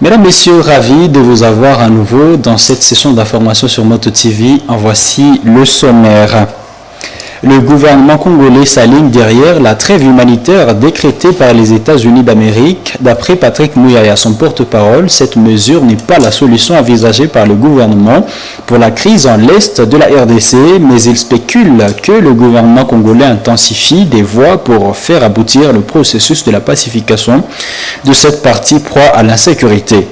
Mesdames, Messieurs, ravi de vous avoir à nouveau dans cette session d'information sur Moto TV. En voici le sommaire. Le gouvernement congolais s'aligne derrière la trêve humanitaire décrétée par les États-Unis d'Amérique. D'après Patrick Mouyaya, son porte-parole, cette mesure n'est pas la solution envisagée par le gouvernement pour la crise en l'est de la RDC, mais il spécule que le gouvernement congolais intensifie des voies pour faire aboutir le processus de la pacification de cette partie proie à l'insécurité.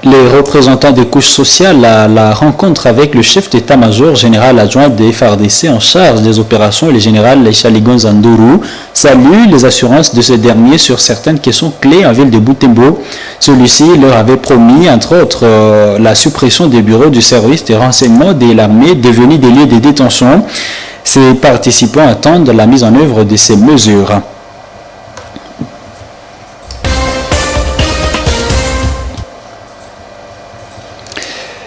Les représentants des couches sociales à la rencontre avec le chef d'état-major général adjoint des FARDC en charge des opérations, le général Chaligon Zandourou, saluent les assurances de ce dernier sur certaines questions clés en ville de Butembo. Celui-ci leur avait promis, entre autres, la suppression des bureaux du service des renseignements de l'armée devenus des lieux de détention. Ces participants attendent la mise en œuvre de ces mesures.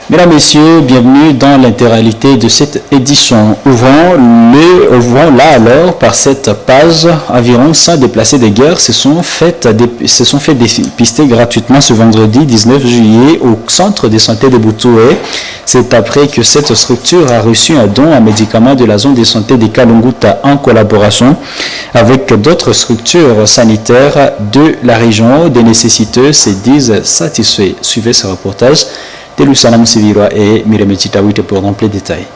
Mesdames, Messieurs, bienvenue dans l'intégralité de cette édition. Ouvrons là alors par cette page. Environ 100 déplacés de guerre se sont fait dépister gratuitement ce vendredi 19 juillet au centre de santé de Boutoué. C'est après que cette structure a reçu un don en médicaments de la zone de santé de Kalunguta en collaboration avec d'autres structures sanitaires de la région. Des nécessiteux se disent satisfaits. Suivez ce reportage de Lusanam Sivirwa et Mireme Chitawite pour remplir les détails.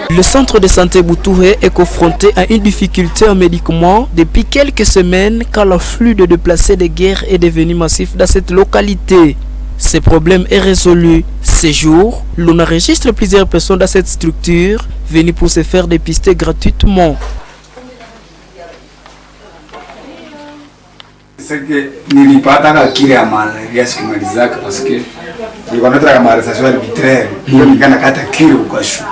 Le centre de santé Boutoué est confronté à une difficulté en médicaments depuis quelques semaines car l'afflux de déplacés de guerre est devenu massif dans cette localité. Ce problème est résolu. Ces jours, l'on enregistre plusieurs personnes dans cette structure venues pour se faire dépister gratuitement. Nilipata kile ya malaria sikimalizaka parce que nilikuwa nataka malaria arbitraire ndio nikanakata kile ukashu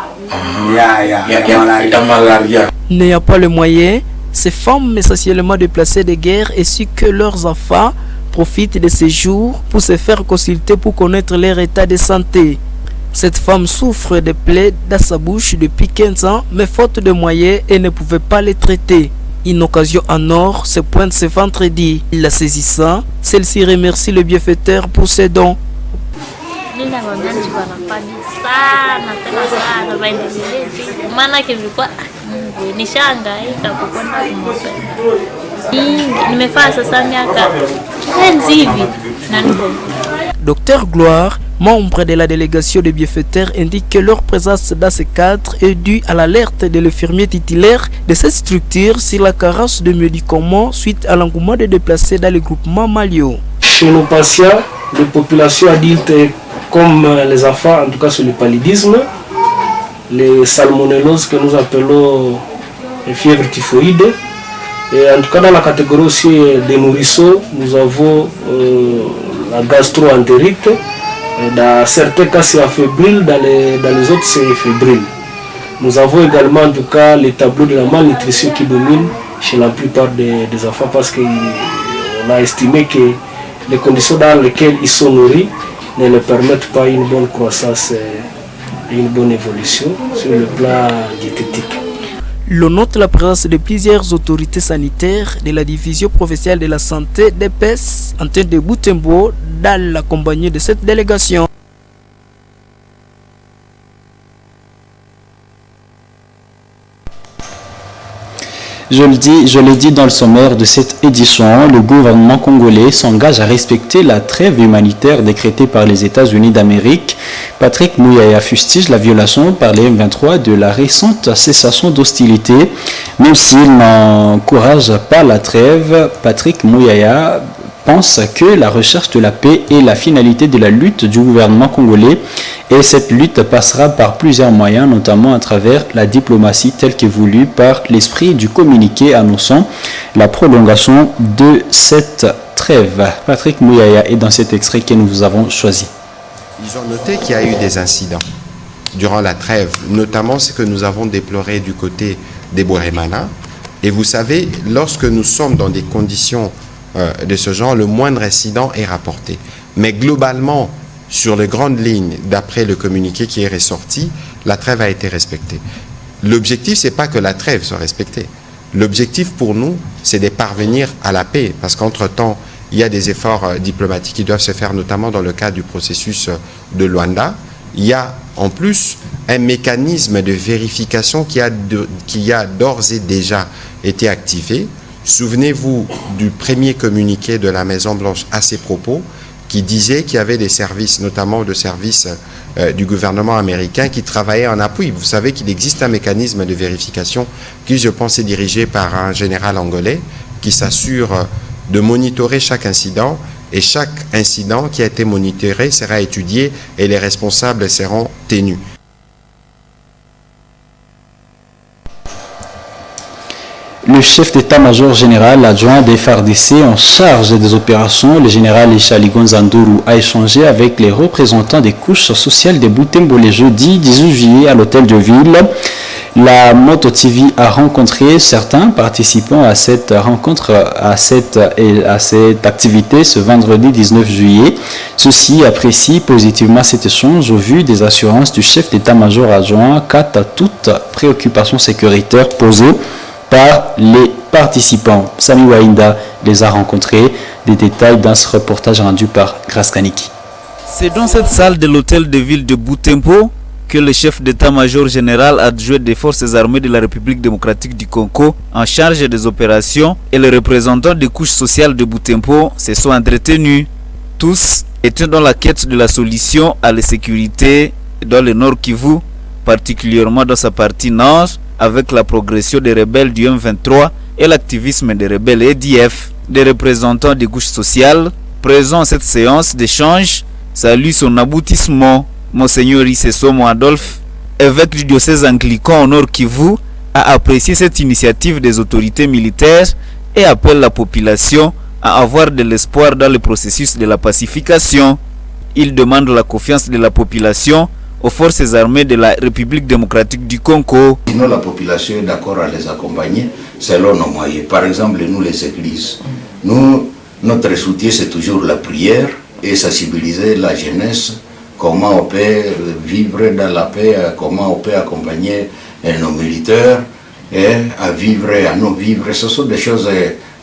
ya malaria. N'ayant pas le moyen, ces femmes essentiellement déplacées de guerre ainsi que leurs enfants profitent de ces jours pour se faire consulter pour connaître leur état de santé. Cette femme souffre de plaies dans sa bouche depuis 15 ans, mais faute de moyens, elle ne pouvait pas les traiter. Une occasion en or se pointe ce vendredi. La saisissant, celle-ci remercie le bienfaiteur pour ses dons. Docteur Gloire, membre de la délégation des bienfaiteurs, indique que leur présence dans ce cadre est due à l'alerte de l'infirmier titulaire de cette structure sur la carence de médicaments suite à l'engouement des déplacés dans le groupement Malio. Chez nos patients, les populations adultes comme les enfants, en tout cas sur le paludisme, les salmonelloses que nous appelons les fièvres typhoïdes, et en tout cas dans la catégorie aussi des nourrissons, nous avons la gastro-entérite. Dans certains cas c'est fébrile, dans les autres c'est fébrile. Nous avons également en tout cas les tableaux de la malnutrition qui dominent chez la plupart des enfants parce qu'on a estimé que les conditions dans lesquelles ils sont nourris ne leur permettent pas une bonne croissance et une bonne évolution sur le plan diététique. L'on note la présence de plusieurs autorités sanitaires de la division provinciale de la santé d'EPES en tête de Butembo dans la compagnie de cette délégation. Je l'ai dit dans le sommaire de cette édition, le gouvernement congolais s'engage à respecter la trêve humanitaire décrétée par les États-Unis d'Amérique. Patrick Mouyaya fustige la violation par les M23 de la récente cessation d'hostilité. Même s'il n'encourage pas la trêve, Patrick Mouyaya pense que la recherche de la paix est la finalité de la lutte du gouvernement congolais et cette lutte passera par plusieurs moyens, notamment à travers la diplomatie telle que voulue par l'esprit du communiqué annonçant la prolongation de cette trêve. Patrick Mouyaya est dans cet extrait que nous vous avons choisi. Ils ont noté qu'il y a eu des incidents durant la trêve, notamment ce que nous avons déploré du côté des Bourémana. Et vous savez, lorsque nous sommes dans des conditions de ce genre, le moindre incident est rapporté. Mais globalement, sur les grandes lignes, d'après le communiqué qui est ressorti, la trêve a été respectée. L'objectif, ce n'est pas que la trêve soit respectée. L'objectif pour nous, c'est de parvenir à la paix, parce qu'entre-temps, il y a des efforts diplomatiques qui doivent se faire, notamment dans le cadre du processus de Luanda. Il y a en plus un mécanisme de vérification qui a d'ores et déjà été activé. Souvenez-vous du premier communiqué de la Maison-Blanche à ces propos, qui disait qu'il y avait des services, notamment de services du gouvernement américain, qui travaillaient en appui. Vous savez qu'il existe un mécanisme de vérification qui, je pense, est dirigé par un général angolais qui s'assure de monitorer chaque incident, et chaque incident qui a été monitoré sera étudié et les responsables seront tenus. Le chef d'état-major général adjoint des FARDC en charge des opérations, le général Ishaligon Zanduru, a échangé avec les représentants des couches sociales de Butembo le jeudi 18 juillet à l'hôtel de ville. La Moto TV a rencontré certains participants à cette rencontre, à cette activité ce vendredi 19 juillet. Ceux-ci apprécient positivement cet échange au vu des assurances du chef d'état-major adjoint quant à toute préoccupation sécuritaire posée par les participants. Sami Wainda les a rencontrés. Des détails dans ce reportage rendu par Grace Kaniki. C'est dans cette salle de l'hôtel de ville de Butembo que le chef d'état-major général adjoint des forces armées de la République démocratique du Congo en charge des opérations et les représentants des couches sociales de Butembo se sont entretenus. Tous étaient dans la quête de la solution à la sécurité dans le Nord Kivu, particulièrement dans sa partie nord, avec la progression des rebelles du M23 et l'activisme des rebelles EDF. Des représentants des couches sociales présents à cette séance d'échange saluent son aboutissement. Monseigneur Isesomo Adolphe, évêque du diocèse anglican au Nord Kivu, a apprécié cette initiative des autorités militaires et appelle la population à avoir de l'espoir dans le processus de la pacification. Il demande la confiance de la population aux forces armées de la République démocratique du Congo. Sinon, la population est d'accord à les accompagner selon nos moyens. Par exemple, nous les églises, notre soutien c'est toujours la prière et sensibiliser la jeunesse. Comment on peut vivre dans la paix, comment on peut accompagner nos militaires et à vivre, à nous vivre. Ce sont des choses,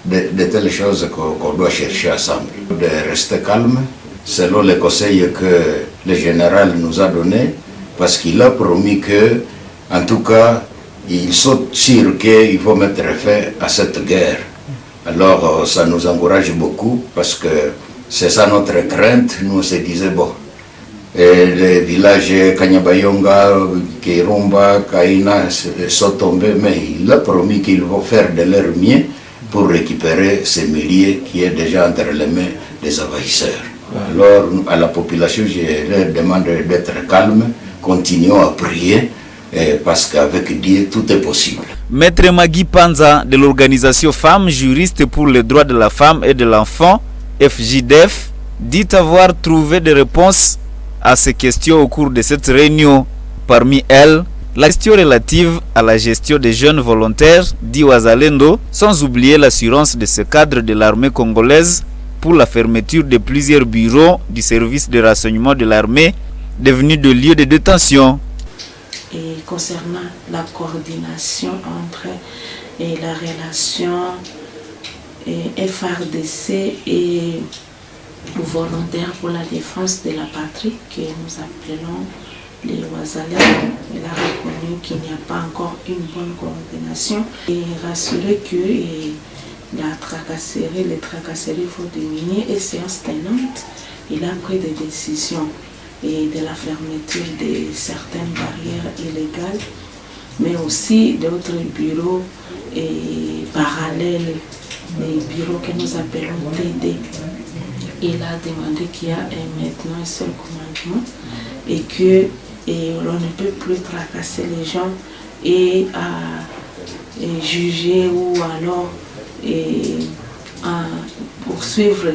de telles choses qu'on doit chercher ensemble. De rester calme, selon les conseils que le général nous a donnés, parce qu'il a promis que, en tout cas, ils sont sûrs qu'il faut mettre fin à cette guerre. Alors ça nous encourage beaucoup, parce que c'est ça notre crainte. Nous on se disait, bon, les villages Kanyabayonga, Kirumba, Kaina sont tombés, mais il a promis qu'ils vont faire de leur mieux pour récupérer ces milliers qui est déjà entre les mains des envahisseurs. Alors à la population, je leur demande d'être calme, continuons à prier, parce qu'avec Dieu tout est possible. Maître Magui Panza de l'organisation Femmes Juristes pour les droits de la femme et de l'enfant, FJDF, dit avoir trouvé des réponses à ces questions au cours de cette réunion. Parmi elles, la question relative à la gestion des jeunes volontaires, dit Wazalendo, sans oublier l'assurance de ce cadre de l'armée congolaise pour la fermeture de plusieurs bureaux du service de renseignement de l'armée, devenus de lieux de détention. Et concernant la coordination entre la relation FARDC et volontaires pour la défense de la patrie, que nous appelons les Wazalais, il a reconnu qu'il n'y a pas encore une bonne coordination et rassurer que les tracasseries faut diminuer et séance tenante, il a pris des décisions et de la fermeture de certaines barrières illégales, mais aussi d'autres bureaux parallèles, des bureaux que nous appelons TD. Il a demandé qu'il y a maintenant un seul commandement et que l'on ne peut plus tracasser les gens et juger ou alors poursuivre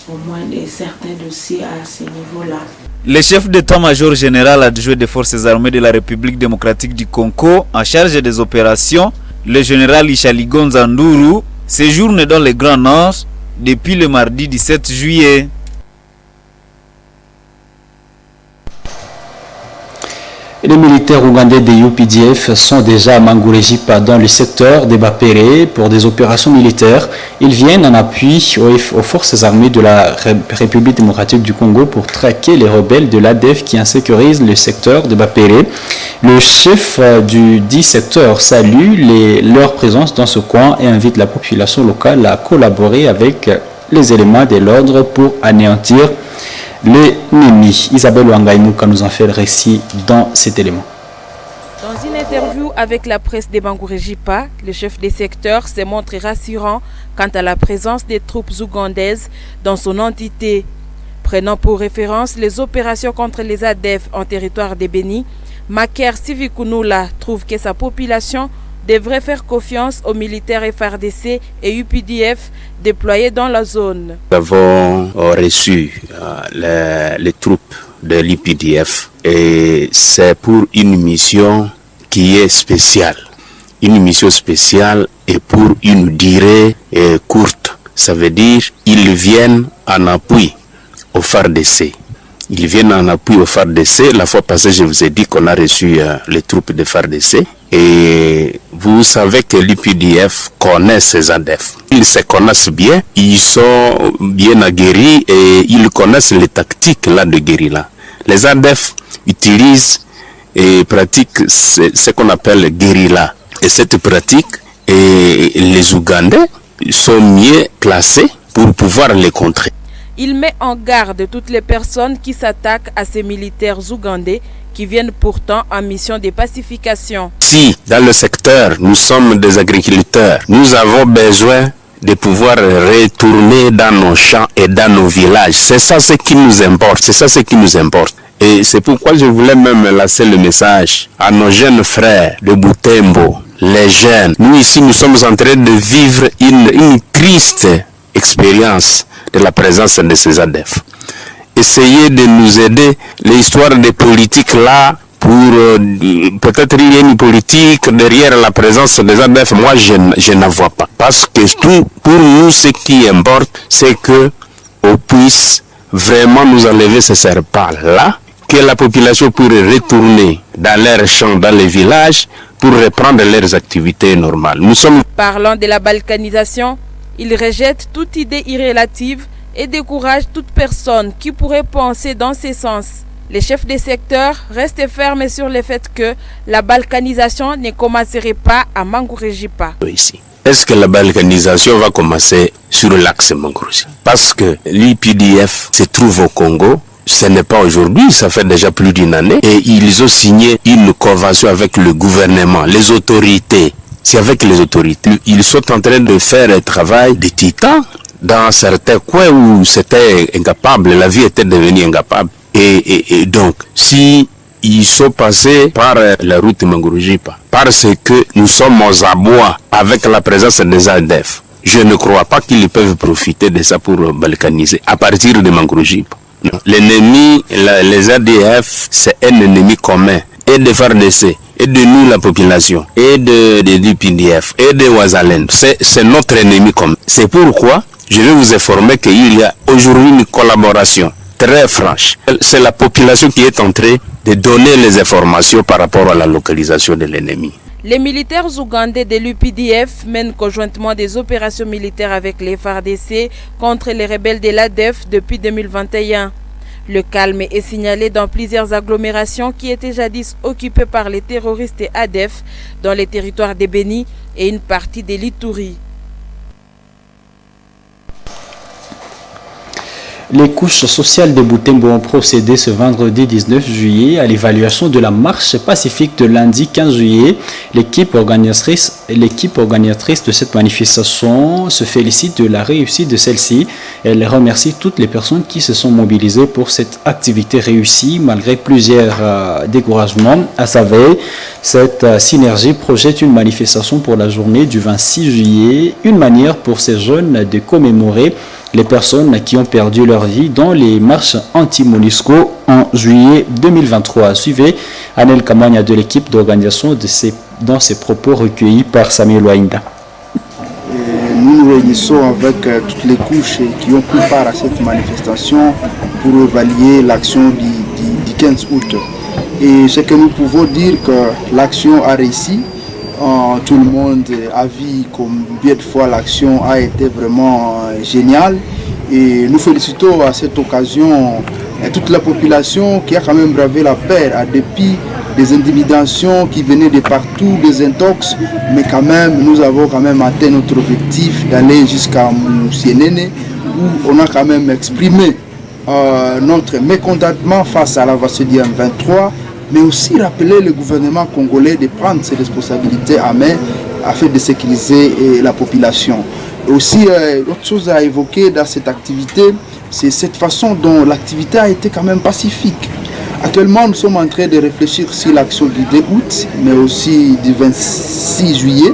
au moins certains dossiers à ce niveau-là. Le chef d'état-major général adjoint des forces armées de la République démocratique du Congo en charge des opérations, le général Ishaligon Zanduru, séjourne dans le Grand Nord depuis le mardi 17 juillet. Les militaires ougandais des UPDF sont déjà à Mangurejipa dans le secteur des Bapere pour des opérations militaires. Ils viennent en appui aux forces armées de la République démocratique du Congo pour traquer les rebelles de l'ADF qui insécurisent le secteur de Bapere. Le chef du dit secteur salue leur présence dans ce coin et invite la population locale à collaborer avec les éléments de l'ordre pour anéantir l'ennemi. Isabelle Wangaïmouka nous en fait le récit dans cet élément. Dans une interview avec la presse de Mangurejipa, le chef des secteurs se montre rassurant quant à la présence des troupes ougandaises dans son entité. Prenant pour référence les opérations contre les ADF en territoire de Béni, Maker Sivikunula trouve que sa population devrait faire confiance aux militaires FARDC et UPDF déployés dans la zone. Nous avons reçu les troupes de l'UPDF et c'est pour une mission qui est spéciale. Une mission spéciale et pour une durée courte. Ça veut dire qu'ils viennent en appui au FARDC. Ils viennent en appui au FARDC. La fois passée, je vous ai dit qu'on a reçu les troupes de FARDC. Et vous savez que l'UPDF connaît ces ADF. Ils se connaissent bien, ils sont bien aguerris et ils connaissent les tactiques là de guérilla. Les ADF utilisent et pratiquent ce qu'on appelle guérilla. Et cette pratique, les Ougandais sont mieux placés pour pouvoir les contrer. Il met en garde toutes les personnes qui s'attaquent à ces militaires ougandais qui viennent pourtant en mission de pacification. Si dans le secteur nous sommes des agriculteurs, nous avons besoin de pouvoir retourner dans nos champs et dans nos villages. C'est ça ce qui nous importe, c'est ça ce qui nous importe. Et c'est pourquoi je voulais même lancer le message à nos jeunes frères de Butembo, les jeunes. Nous ici, nous sommes en train de vivre une triste expérience de la présence de ces ADF. Essayez de nous aider. L'histoire des politiques là, pour peut-être il y a une politique derrière la présence des ADF, moi je n'en vois pas. Parce que tout, pour nous, ce qui importe, c'est que on puisse vraiment nous enlever ces serpents là, que la population pourrait retourner dans leurs champs, dans les villages, pour reprendre leurs activités normales. Parlant de la balkanisation, il rejette toute idée irrélative et décourage toute personne qui pourrait penser dans ce sens. Les chefs des secteurs restent fermes sur le fait que la balkanisation ne commencerait pas à Mangurejipa. Est-ce que la balkanisation va commencer sur l'axe Mangurejipa? Parce que l'UPDF se trouve au Congo, ce n'est pas aujourd'hui, ça fait déjà plus d'une année, et ils ont signé une convention avec le gouvernement, les autorités. C'est avec les autorités. Ils sont en train de faire un travail de titan dans certains coins où c'était incapable, la vie était devenue incapable. Et donc, si ils sont passés par la route Mangurejipa, parce que nous sommes aux abois avec la présence des ADF, je ne crois pas qu'ils peuvent profiter de ça pour balkaniser à partir de Mangurejipa. L'ennemi, les ADF, c'est un ennemi commun, et de FARDC, et de nous la population, et de l'UPDF, et de Wazalen. C'est notre ennemi commun. C'est pourquoi je vais vous informer qu'il y a aujourd'hui une collaboration très franche. C'est la population qui est en train de donner les informations par rapport à la localisation de l'ennemi. Les militaires ougandais de l'UPDF mènent conjointement des opérations militaires avec les FARDC contre les rebelles de l'ADF depuis 2021. Le calme est signalé dans plusieurs agglomérations qui étaient jadis occupées par les terroristes ADF dans les territoires de Béni et une partie de l'Ituri. Les couches sociales de Butembo ont procédé ce vendredi 19 juillet à l'évaluation de la marche pacifique de lundi 15 juillet. L'équipe organisatrice de cette manifestation se félicite de la réussite de celle-ci. Elle remercie toutes les personnes qui se sont mobilisées pour cette activité réussie malgré plusieurs découragements. À sa veille, cette synergie projette une manifestation pour la journée du 26 juillet, une manière pour ces jeunes de commémorer les personnes qui ont perdu leur vie dans les marches anti-MONUSCO en juillet 2023. Suivez Anel Kamanya de l'équipe d'organisation dans ses propos recueillis par Samuel Wainda. Nous nous réunissons avec toutes les couches qui ont pris part à cette manifestation pour évaluer l'action du 15 août. Et ce que nous pouvons dire que l'action a réussi. Tout le monde a vu combien de fois l'action a été vraiment géniale. Et nous félicitons à cette occasion toute la population qui a quand même bravé la peur à dépit des intimidations qui venaient de partout, des intox, mais quand même nous avons quand même atteint notre objectif d'aller jusqu'à Moussienene où on a quand même exprimé notre mécontentement face à la Vassilien 23, mais aussi rappeler le gouvernement congolais de prendre ses responsabilités à main afin de sécuriser la population. Aussi, autre chose à évoquer dans cette activité, c'est cette façon dont l'activité a été quand même pacifique. Actuellement, nous sommes en train de réfléchir sur l'action du 2 août, mais aussi du 26 juillet.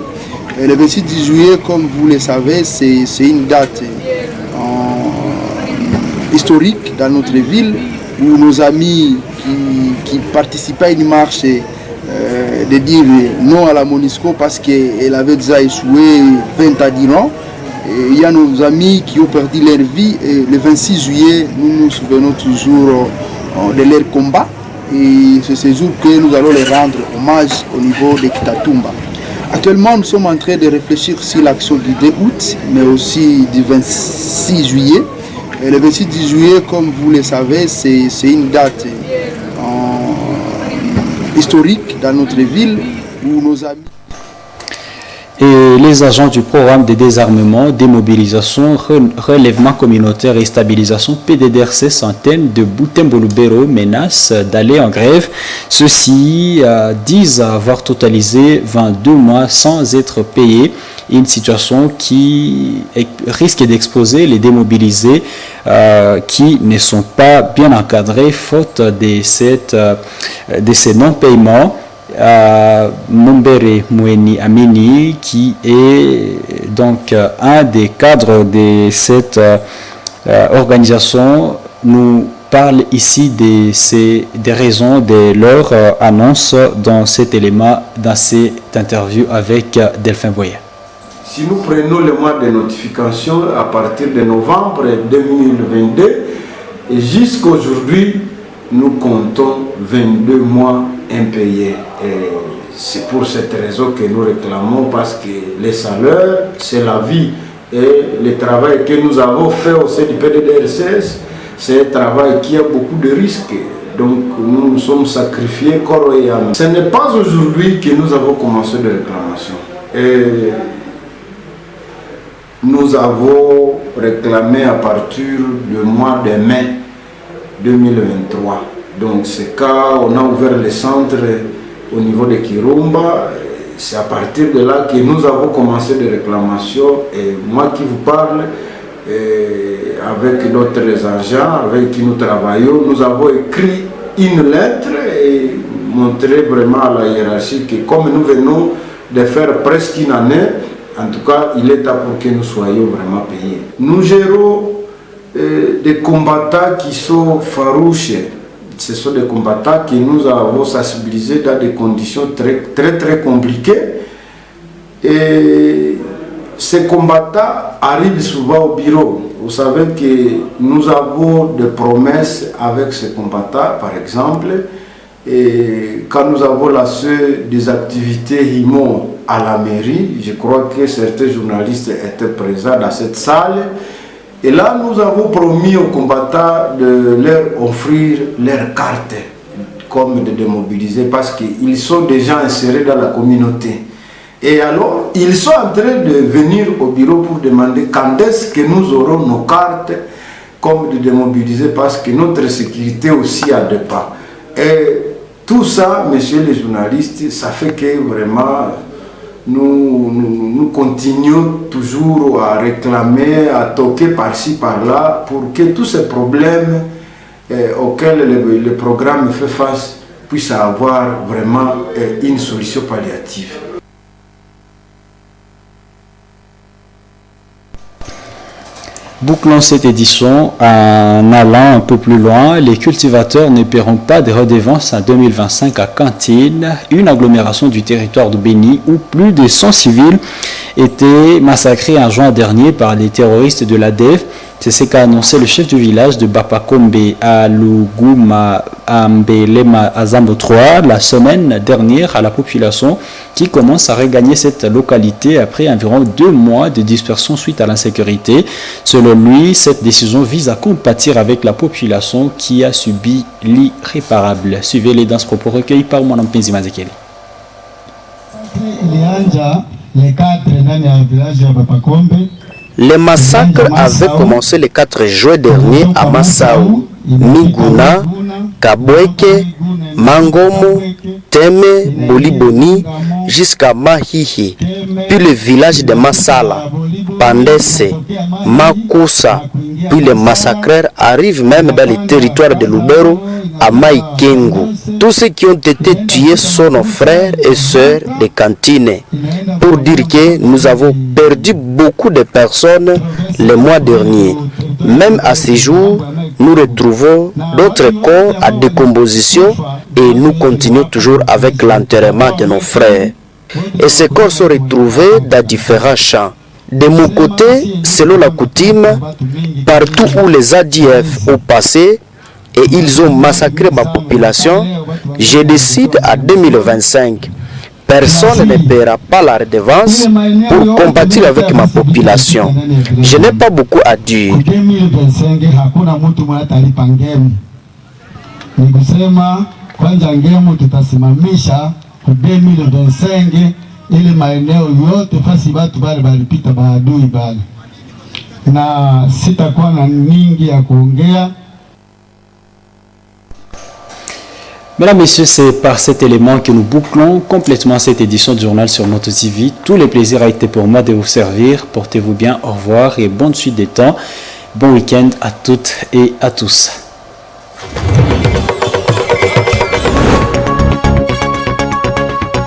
Et le 26 juillet, comme vous le savez, c'est une date historique dans notre ville, où nos amis qui participaient à une marche de dire non à la MONUSCO parce qu'elle avait déjà échoué 20 ans d'Iran. Il y a nos amis qui ont perdu leur vie et le 26 juillet, nous nous souvenons toujours de leur combat et c'est ce jour que nous allons les rendre hommage au niveau de Kitatumba. Actuellement, nous sommes en train de réfléchir sur l'action du 2 août, mais aussi du 26 juillet. Et le 26 juillet, comme vous le savez, c'est une date historique dans notre ville où nos amis... Et les agents du programme de désarmement, démobilisation, relèvement communautaire et stabilisation PDDRC centaines de Butembo-Lubero menacent d'aller en grève. Ceux-ci disent avoir totalisé 22 mois sans être payés. Une situation qui risque d'exposer les démobilisés qui ne sont pas bien encadrés faute de ces non-paiements. Mumbere Mweni Amini, qui est donc un des cadres de cette organisation, nous parle ici des raisons de leur annonce dans cet élément, dans cette interview avec Delphin Boyer. Si nous prenons le mois de notification à partir de novembre 2022 et jusqu'à aujourd'hui, nous comptons 22 mois impayés. Et c'est pour cette raison que nous réclamons, parce que les salaires, c'est la vie. Et le travail que nous avons fait au sein du PDDRCS, c'est un travail qui a beaucoup de risques. Donc nous nous sommes sacrifiés corps et âme. Ce n'est pas aujourd'hui que nous avons commencé de réclamation. Et nous avons réclamé à partir du mois de mai 2023. Donc c'est quand on a ouvert les centres au niveau de Kirumba, c'est à partir de là que nous avons commencé des réclamations. Et moi qui vous parle, avec d'autres agents avec qui nous travaillons, nous avons écrit une lettre et montré vraiment à la hiérarchie que comme nous venons de faire presque une année, en tout cas il est temps pour que nous soyons vraiment payés. Nous gérons des combattants qui sont farouches. Ce sont des combattants que nous avons sensibilisés dans des conditions très compliquées. Et ces combattants arrivent souvent au bureau. Vous savez que nous avons des promesses avec ces combattants, par exemple. Et quand nous avons lancé des activités IMO à la mairie, je crois que certains journalistes étaient présents dans cette salle. Et là, nous avons promis aux combattants de leur offrir leur carte comme de démobiliser, parce qu'ils sont déjà insérés dans la communauté. Et alors, ils sont en train de venir au bureau pour demander quand est-ce que nous aurons nos cartes comme de démobiliser, parce que notre sécurité aussi a deux pas. Et tout ça, messieurs les journalistes, ça fait que vraiment... Nous continuons toujours à réclamer, à toquer par-ci, par-là, pour que tous ces problèmes auxquels le programme fait face puissent avoir vraiment une solution palliative. Bouclons cette édition en allant un peu plus loin. Les cultivateurs ne paieront pas de redevances en 2025 à Cantine, une agglomération du territoire de Béni où plus de 100 civils étaient massacrés en juin dernier par les terroristes de l'ADF. C'est ce qu'a annoncé le chef du village de Bapakombe à Luguma, à Mbelema, à Zambo 3, la semaine dernière à la population qui commence à regagner cette localité après environ 2 mois de dispersion suite à l'insécurité. Selon lui, cette décision vise à compatir avec la population qui a subi l'irréparable. Suivez-les dans ce propos recueilli par mon Mpenzi Mazekeli. Les massacres avaient commencé le 4 juin dernier à Massaou, Miguna, Kabweke, Mangomo, Teme, Boliboni, jusqu'à Mahihi, puis le village de Massala, Pandese, Makusa, puis les massacreurs arrivent même dans les territoires de Lubero, à Maïkengu. Tous ceux qui ont été tués sont nos frères et sœurs de Cantine. Pour dire que nous avons perdu beaucoup de personnes le mois dernier. Même à ce jour, nous retrouvons d'autres corps à décomposition et nous continuons toujours avec l'enterrement de nos frères. Et ces corps sont retrouvés dans différents champs. De mon côté, selon la coutume, partout où les ADF ont passé et ils ont massacré ma population, je décide à 2025. Personne ne paiera pas la redevance pour combattre avec ma population. Je n'ai pas beaucoup à dire. Ile maeneo yote fasi batu bale balipita baadui bale, na sitakuwa na mingi ya kuongea. Mesdames, Messieurs, c'est par cet élément que nous bouclons complètement cette édition du journal sur Moto TV. Tout le plaisir a été pour moi de vous servir. Portez-vous bien, au revoir et bonne suite des temps. Bon week-end à toutes et à tous.